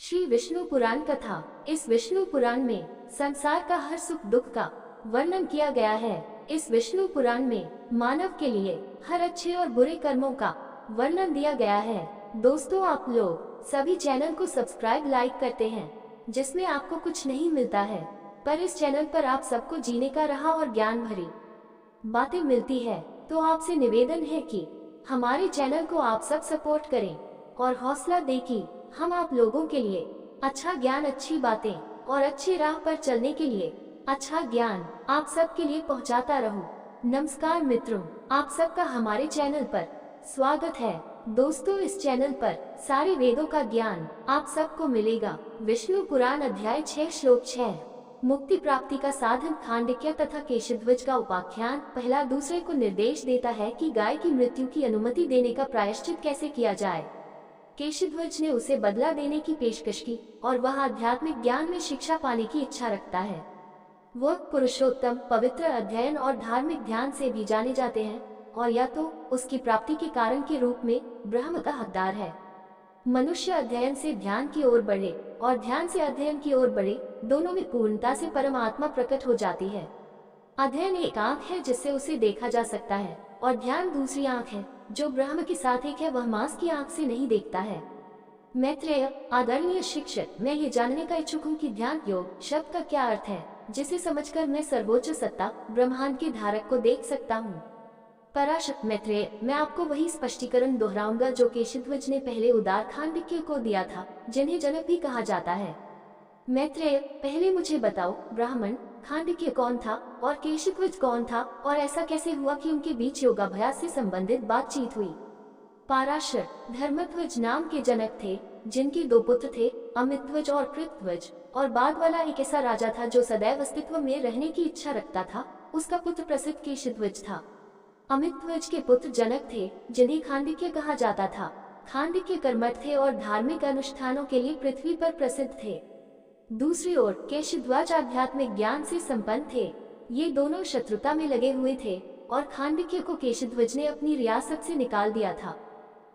श्री विष्णु पुराण कथा। इस विष्णु पुराण में संसार का हर सुख दुख का वर्णन किया गया है। इस विष्णु पुराण में मानव के लिए हर अच्छे और बुरे कर्मों का वर्णन दिया गया है। दोस्तों, आप लोग सभी चैनल को सब्सक्राइब लाइक करते हैं, जिसमें आपको कुछ नहीं मिलता है, पर इस चैनल पर आप सबको जीने का राह और ज्ञान भरी बातें मिलती है। तो आपसे निवेदन है कि हमारे चैनल को आप सब सपोर्ट करें और हौसला दें कि हम आप लोगों के लिए अच्छा ज्ञान, अच्छी बातें और अच्छी राह पर चलने के लिए अच्छा ज्ञान आप सब के लिए पहुंचाता रहूं। नमस्कार मित्रों, आप सबका हमारे चैनल पर स्वागत है। दोस्तों, इस चैनल पर सारे वेदों का ज्ञान आप सबको मिलेगा। विष्णु पुराण अध्याय 6 श्लोक 6। मुक्ति प्राप्ति का साधन खांडक्य तथा केशध्वज का उपाख्यान पहला दूसरे को निर्देश देता है कि गाय की मृत्यु की अनुमति देने का प्रायश्चित कैसे किया जाए। केशध्वज ने उसे बदला देने की पेशकश की और वह आध्यात्मिक ज्ञान में शिक्षा पाने की इच्छा रखता है। वह पुरुषोत्तम, पवित्र, अध्ययन और धार्मिक ध्यान से भी जाने जाते हैं और या तो उसकी प्राप्ति के कारण के रूप में ब्रह्म का हकदार है। मनुष्य अध्ययन से ध्यान की ओर बढ़े और ध्यान से अध्ययन की ओर बढ़े, दोनों में पूर्णता से परमात्मा प्रकट हो जाती है। अध्ययन एक आंख है जिससे उसे देखा जा सकता है और ध्यान दूसरी आंख है जो ब्रह्म के साथ एक है, वह मांस की आंख से नहीं देखता है। मैत्रेय, आदरणीय शिक्षक, मैं ये जानने का इच्छुक हूँ कि ध्यान योग शब्द का क्या अर्थ है, जिसे समझकर मैं सर्वोच्च सत्ता ब्रह्मांड के धारक को देख सकता हूँ। पराशर, मैत्रेय, मैं आपको वही स्पष्टीकरण दोहराऊंगा जो केशध्वज ने पहले उदार खांडक्य को दिया था, जिन्हें जनक भी कहा जाता है। मैत्रेय, पहले मुझे बताओ, ब्राह्मण खांडक्य कौन था और केशध्वज कौन था, और ऐसा कैसे हुआ कि उनके बीच योगाभ्यास से संबंधित बातचीत हुई। पाराशर, धर्मध्वज नाम के जनक थे, जिनके 2 पुत्र थे, अमितध्वज और कृतध्वज, और बाद वाला एक ऐसा राजा था जो सदैव अस्तित्व में रहने की इच्छा रखता था। उसका पुत्र प्रसिद्ध केशध्वज था। अमितध्वज के पुत्र जनक थे, जिन्हें खांडक्य कहा जाता था। खांडक्य कर्मठ थे और धार्मिक अनुष्ठानों के लिए पृथ्वी पर प्रसिद्ध थे। दूसरी ओर केशध्वज आध्यात्मिक ज्ञान से संपन्न थे। ये दोनों शत्रुता में लगे हुए थे और खांडक्य को केशध्वज ने अपनी रियासत से निकाल दिया था।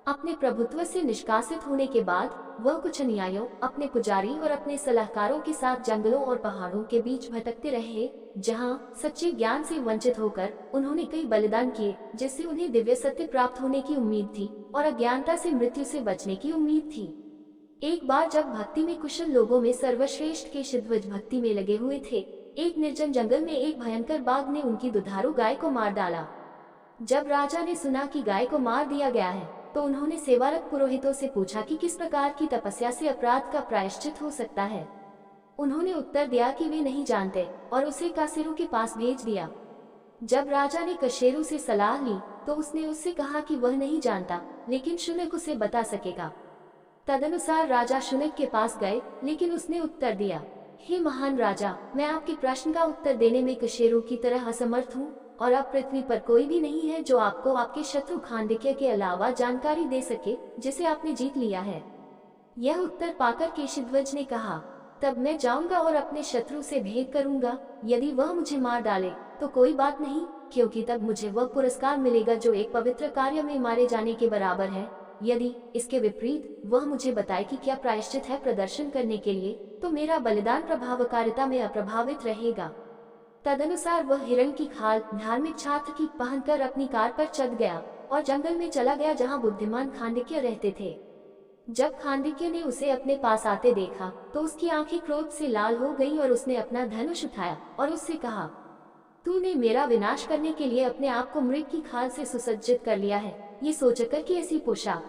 अपने प्रभुत्व से निष्कासित होने के बाद वह कुछ अनुयायियों, अपने पुजारी और अपने सलाहकारों के साथ जंगलों और पहाड़ों के बीच भटकते रहे, जहां सच्चे ज्ञान से वंचित होकर उन्होंने कई बलिदान किए, जिससे उन्हें दिव्य सत्य प्राप्त होने की उम्मीद थी और अज्ञानता से मृत्यु से बचने की उम्मीद थी। एक बार जब भक्ति में कुशल लोगों में सर्वश्रेष्ठ केशध्वज भक्ति में लगे हुए थे, एक निर्जन जंगल में एक भयंकर बाघ ने उनकी दुधारू गाय को मार डाला। जब राजा ने सुना कि गाय को मार दिया गया है, तो उन्होंने सेवारत पुरोहितों से पूछा कि किस प्रकार की तपस्या से अपराध का प्रायश्चित हो सकता है। उन्होंने उत्तर दिया कि वे नहीं जानते और उसे कासेरू के पास भेज दिया। जब राजा ने कशेरू से सलाह ली तो उसने उससे कहा कि वह नहीं जानता, लेकिन शुनक उसे बता सकेगा। तदनुसार राजा शुनक के पास गए, लेकिन उसने उत्तर दिया, हे महान राजा, मैं आपके प्रश्न का उत्तर देने में कशेरू की तरह असमर्थ हूँ और अब पृथ्वी पर कोई भी नहीं है जो आपको आपके शत्रु खांडक्य के अलावा जानकारी दे सके जिसे आपने जीत लिया है। यह उत्तर पाकर केशध्वज ने कहा, तब मैं जाऊंगा और अपने शत्रु से भेंट करूंगा। यदि वह मुझे मार डाले तो कोई बात नहीं, क्योंकि तब मुझे वह पुरस्कार मिलेगा जो एक पवित्र कार्य में मारे जाने के बराबर है। यदि इसके विपरीत वह मुझे बताए कि क्या प्रायश्चित है प्रदर्शन करने के लिए, तो मेरा बलिदान प्रभावकारिता में अप्रभावित रहेगा। तदनुसार वह हिरण की खाल धार्मिक छात्र की पहनकर अपनी कार पर चढ़ गया और जंगल में चला गया जहां बुद्धिमान खांडक्य रहते थे। जब खांडक्य ने उसे अपने पास आते देखा तो उसकी आंखें क्रोध से लाल हो गईं और उसने अपना धनुष उठाया और उससे कहा, तूने मेरा विनाश करने के लिए अपने आप को मृग की खाल से सुसज्जित कर लिया है, ये सोचकर कि ऐसी पोशाक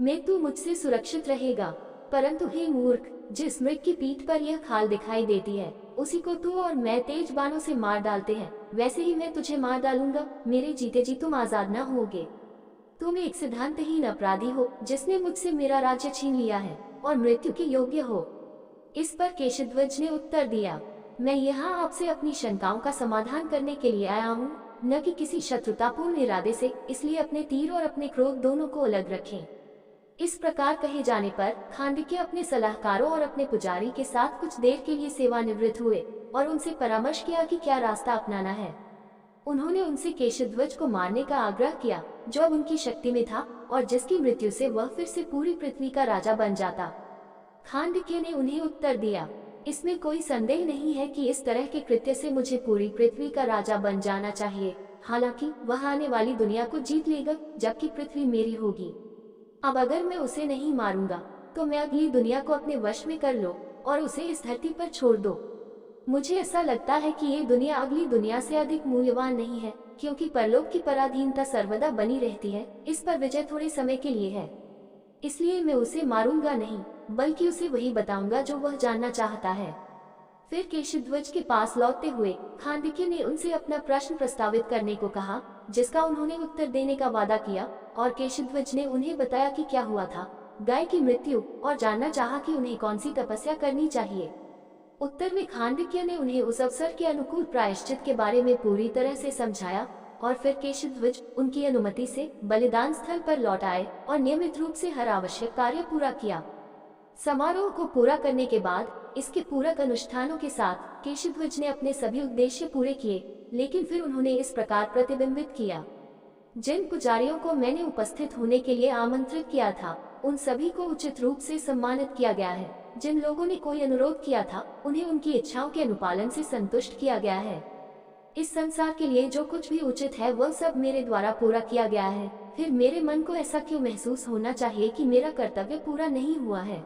में तू मुझसे सुरक्षित रहेगा। परंतु हे मूर्ख, जिस मृग की पीठ पर यह खाल दिखाई देती है, उसी को तू और मैं तेज बाणों से मार डालते हैं, वैसे ही मैं तुझे मार डालूंगा। मेरे जीते जी तुम आजाद न होगे। तुम एक सिद्धांतहीन अपराधी हो जिसने मुझसे मेरा राज्य छीन लिया है और मृत्यु के योग्य हो। इस पर केशध्वज ने उत्तर दिया, मैं यहाँ आपसे अपनी शंकाओं का समाधान करने के लिए आया हूँ, न कि किसी शत्रुतापूर्ण इरादे से, इसलिए अपने तीर और अपने क्रोध दोनों को अलग रखें। इस प्रकार कहे जाने पर खांडक्य अपने सलाहकारों और अपने पुजारी के साथ कुछ देर के लिए सेवानिवृत्त हुए और उनसे परामर्श किया कि क्या रास्ता अपनाना है। उन्होंने उनसे केशध्वज को मारने का आग्रह किया, जो अब उनकी शक्ति में था और जिसकी मृत्यु से वह फिर से पूरी पृथ्वी का राजा बन जाता। खांडक्य ने उन्हें उत्तर दिया, इसमें कोई संदेह नहीं है कि इस तरह के कृत्य से मुझे पूरी पृथ्वी का राजा बन जाना चाहिए। हालांकि वह आने वाली दुनिया को जीत लेगा, जबकि पृथ्वी मेरी होगी। अब अगर मैं उसे नहीं मारूंगा तो मैं अगली दुनिया को अपने वश में कर लो और उसे इस धरती पर छोड़ दो। मुझे ऐसा लगता है कि ये दुनिया अगली दुनिया से अधिक मूल्यवान नहीं है, क्योंकि परलोक की पराधीनता सर्वदा बनी रहती है। इस पर विजय थोड़े समय के लिए है, इसलिए मैं उसे मारूंगा नहीं, बल्कि उसे वही बताऊंगा जो वह जानना चाहता है। फिर केशध्वज के पास लौटते हुए खांडक्य ने उनसे अपना प्रश्न प्रस्तावित करने को कहा, जिसका उन्होंने उत्तर देने का वादा किया, और केशध्वज ने उन्हें बताया कि क्या हुआ था, गाय की मृत्यु, और जानना चाहा कि उन्हें कौन सी तपस्या करनी चाहिए। उत्तर में खांडक्य ने उन्हें उस अवसर के अनुकूल प्रायश्चित के बारे में पूरी तरह से समझाया, और फिर केशध्वज उनकी अनुमति से बलिदान स्थल पर लौट आए और नियमित रूप से हर आवश्यक कार्य पूरा किया। समारोह को पूरा करने के बाद इसके पूरक अनुष्ठानों के साथ केशध्वज ने अपने सभी उद्देश्य पूरे किए, लेकिन फिर उन्होंने इस प्रकार प्रतिबिंबित किया, जिन पुजारियों को मैंने उपस्थित होने के लिए आमंत्रित किया था उन सभी को उचित रूप से सम्मानित किया गया है। जिन लोगों ने कोई अनुरोध किया था उन्हें उनकी इच्छाओं के अनुपालन से संतुष्ट किया गया है। इस संसार के लिए जो कुछ भी उचित है वह सब मेरे द्वारा पूरा किया गया है। फिर मेरे मन को ऐसा क्यों महसूस होना चाहिए कि मेरा कर्तव्य पूरा नहीं हुआ है?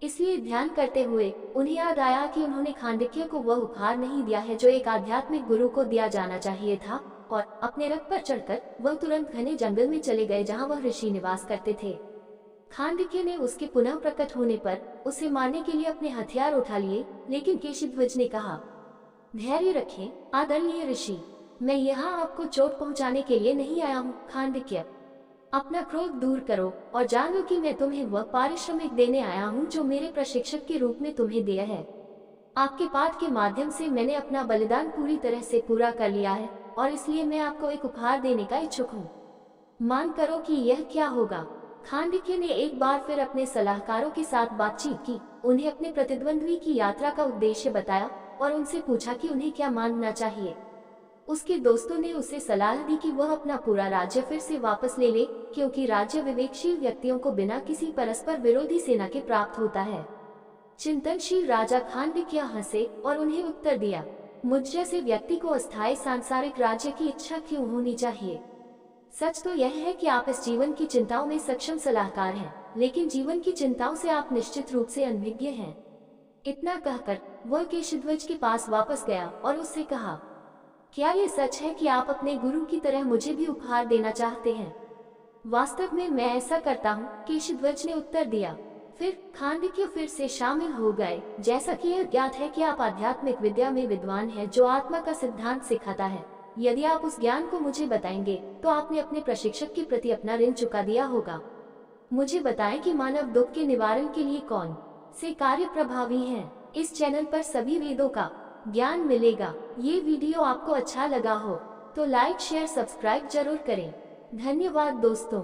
इसलिए ध्यान करते हुए उन्हें याद आया कि उन्होंने खांडक्य को वह उपहार नहीं दिया है जो एक आध्यात्मिक गुरु को दिया जाना चाहिए था, और अपने रथ पर चढ़कर वह तुरंत घने जंगल में चले गए जहाँ वह ऋषि निवास करते थे। खांडक्य ने उसके पुनः प्रकट होने पर उसे मारने के लिए अपने हथियार उठा लिए, लेकिन केशध्वज ने कहा, धैर्य रखें आदरणीय ऋषि, मैं यहाँ आपको चोट पहुँचाने के लिए नहीं आया हूँ। खांडक्य, अपना क्रोध दूर करो और जान लो कि मैं तुम्हें वह पारिश्रमिक देने आया हूँ जो मेरे प्रशिक्षक के रूप में तुम्हें दिया है। आपके पाठ के माध्यम से मैंने अपना बलिदान पूरी तरह से पूरा कर लिया है, और इसलिए मैं आपको एक उपहार देने का इच्छुक हूँ। मान करो कि यह क्या होगा। खांडक्य ने एक बार फिर अपने सलाहकारों के साथ बातचीत की, उन्हें अपने प्रतिद्वंद्वी की यात्रा का उद्देश्य बताया और उनसे पूछा कि उन्हें क्या मानना चाहिए। उसके दोस्तों ने उसे सलाह दी कि वह अपना पूरा राज्य फिर से वापस ले ले, क्योंकि राज्य विवेकशील व्यक्तियों को बिना किसी परस्पर विरोधी सेना के प्राप्त होता है। चिंतनशील राजा खांडक्य हंसे और उन्हें उत्तर दिया, मुझ जैसे व्यक्ति को अस्थायी सांसारिक राज्य की इच्छा क्यों होनी चाहिए? सच तो यह है कि आप इस जीवन की चिंताओं में सक्षम सलाहकार हैं, लेकिन जीवन की चिंताओं से आप निश्चित रूप से अनभिज्ञ हैं। इतना कहकर वह केशध्वज के पास वापस गया और उससे कहा, क्या ये सच है कि आप अपने गुरु की तरह मुझे भी उपहार देना चाहते हैं? वास्तव में मैं ऐसा करता हूँ, केशध्वज ने उत्तर दिया। फिर खांडक्य फिर से शामिल हो गए। जैसा कि यह ज्ञात है कि आप आध्यात्मिक विद्या में विद्वान हैं जो आत्मा का सिद्धांत सिखाता है। यदि आप उस ज्ञान को मुझे बताएंगे तो आपने अपने प्रशिक्षक के प्रति अपना ऋण चुका दिया होगा। मुझे बताएं कि मानव दुख के निवारण के लिए कौन से कार्य प्रभावी हैं। इस चैनल पर सभी वेदों का ज्ञान मिलेगा। ये वीडियो आपको अच्छा लगा हो तो लाइक शेयर सब्सक्राइब जरूर करें। धन्यवाद दोस्तों।